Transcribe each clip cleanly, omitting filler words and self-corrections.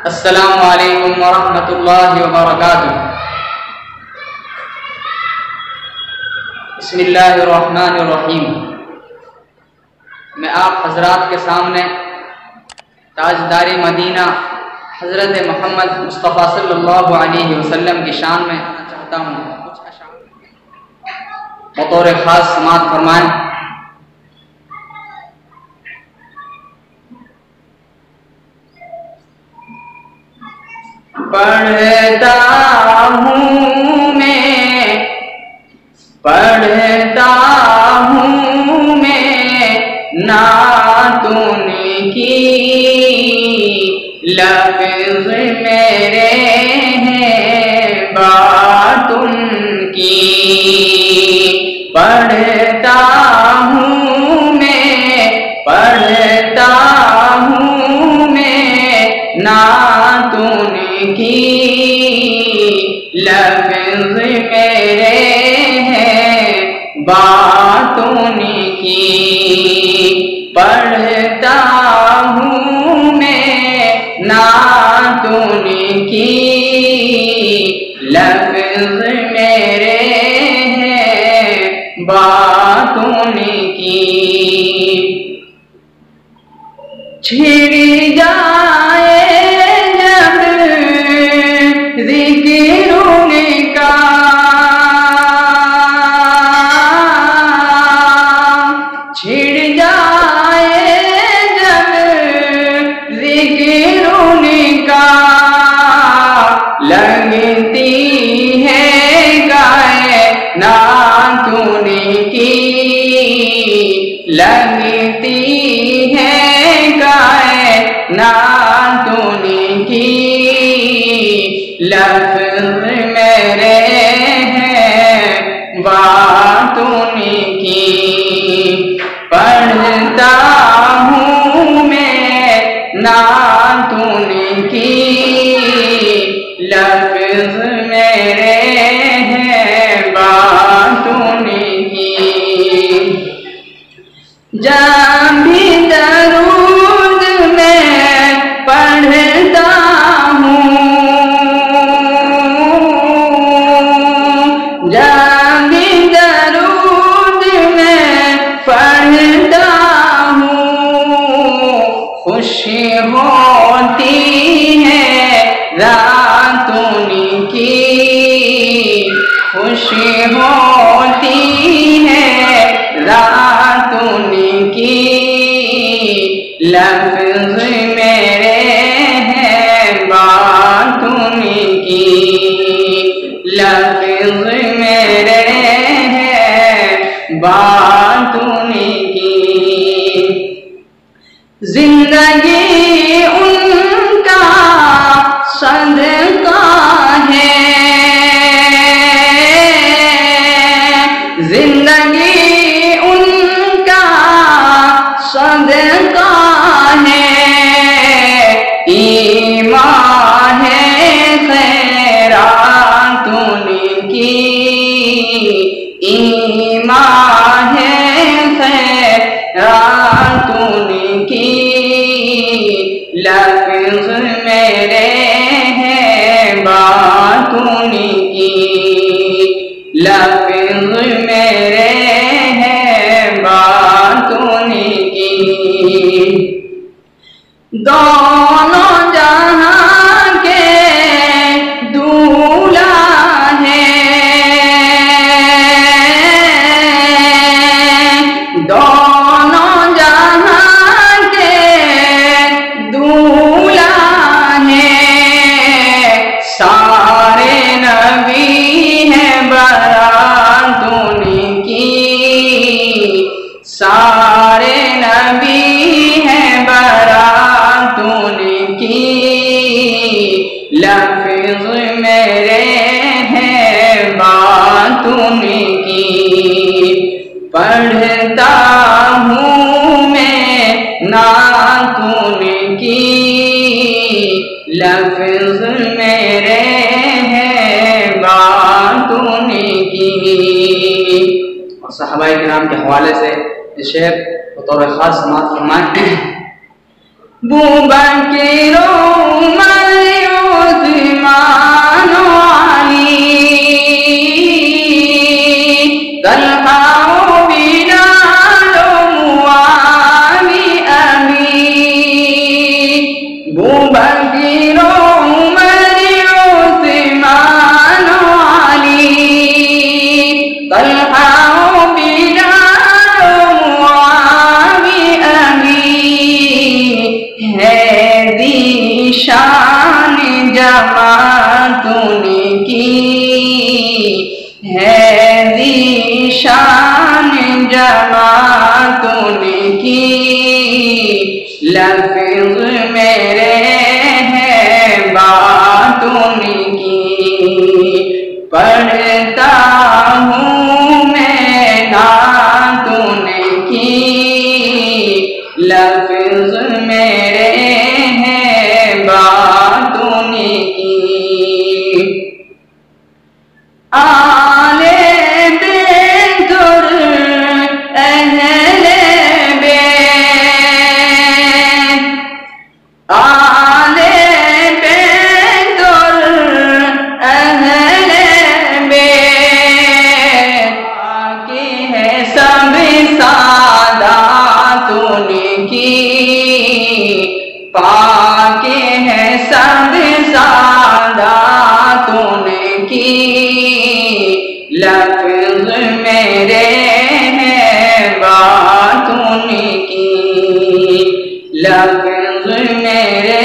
अस्सलामु अलैकुम वरहमतुल्लाहि वबरकातुह। बिस्मिल्लाहिर्रहमानिर्रहीम। मैं आप हजरात के सामने ताजदारी मदीना हज़रत मोहम्मद मुस्तफ़ा सल्लल्लाहु अलैहि वसल्लम की शान में चाहता हूँ बतौर ख़ास समाअत फरमाएं। पढ़ता हूँ मैं नातुन की, लफ्ज़ मेरे हैं बातुन की। पढ़ता हूँ मैं नातुन की, लफ्ज़ मेरे हैं बातुन की। पढ़ता हूँ मैं नातुन की, लफ्ज़ मेरे हैं बातुन की। छिड़ जाए जब ज़िक्र उनका, छिड़ जाए जब ज़िक्र उनका, लगती है कायनातुन की, लगती है नातुन की। लफ्ज़ मेरे हैं बातुन की। पढ़ता हूँ मैं नातुन की, लफ्ज़ मेरे हैं बातुन की। जब भी दरूद में पढ़ता हूँ, जब भी दरूद में पढ़ता हूँ, खुशी होती है रातुन की, खुशी होती है रातुन की। लफ्ज़ मेरे हैं बातुन की, लफ्ज़ मेरे हैं बातुन की। जिंदगी उनका सदका है, जिंदगी उनका सदका है। ईमान है खैरातुन की, ईमान है खैरातुन की। लफ्ज़ मेरे हैं बातुन की, लफ्ज़ मेरे हैं बातुन की। दोनों जहां के दूल्हा हैं, दोनों जहां के दूल्हा हैं। सारे नबी हैं बारातुन की, सारे नबी हैं बारातुन की। लफ्ज़ मेरे हैं बातुन की। पढ़ता हूँ मैं नातुन की, लफ्ज़ मेरे हैं बातुन की। और सहाबाए किराम के हवाले से शेर बतौर ख़ास समाअत फरमाएं। बूबकर उमर उस्मान अली तलहा बिलाल मुआविया अली बूबकर उमर उस्मान अली तलहा शान जमातुन की है शान जमातुन की लफ्ज़ मेरे हैं बातुन की पढ़ता हूँ मैं नातुन की लफ्ज़ मेरे बातुन की आले बेतुर अहले बेत आले बेतुर अहले बेत आके है सब सादातुन की पाके है सब सादातुन की लफ्ज़ मेरे हैं बातुन की लफ्ज़ मेरे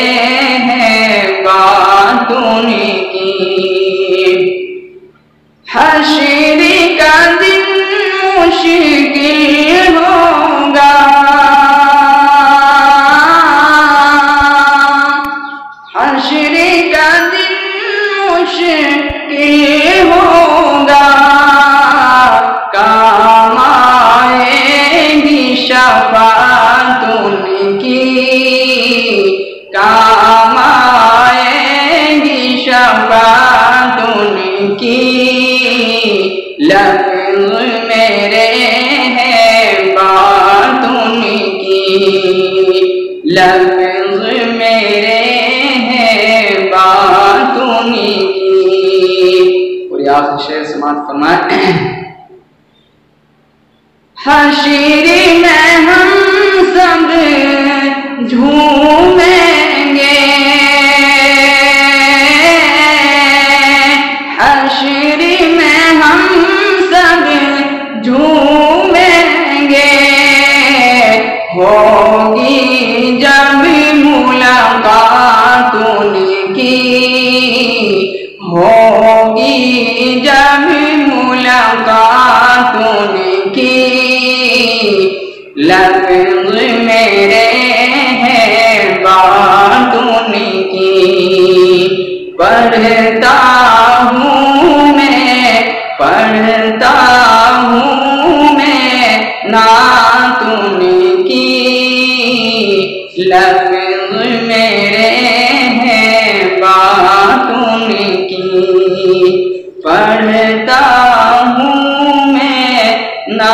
हैं बातुन की हश्र का दिन मुश्किल होगा हश्र का दिन मुश्किल होगा काम आएगी शफ़ाअतुन की काम आएगी शफ़ाअतुन की लफ्ज़ मेरे हैं बातुन की लफ्ज़ मेरे बातुन की। और ये आखिरी शेर समाअत फरमाए हश्र में हम सब झूमेंगे हश्र में हम सब झूमेंगे होगी जब मुलाकातुन की होगी जब मुलाकातुन की लफ्ज़ मेरे हैं बातुन की पढ़ता हूँ मैं नातुन की लफ्ज़ मेरे हैं बातुन की पढ़ता हूँ मैं ना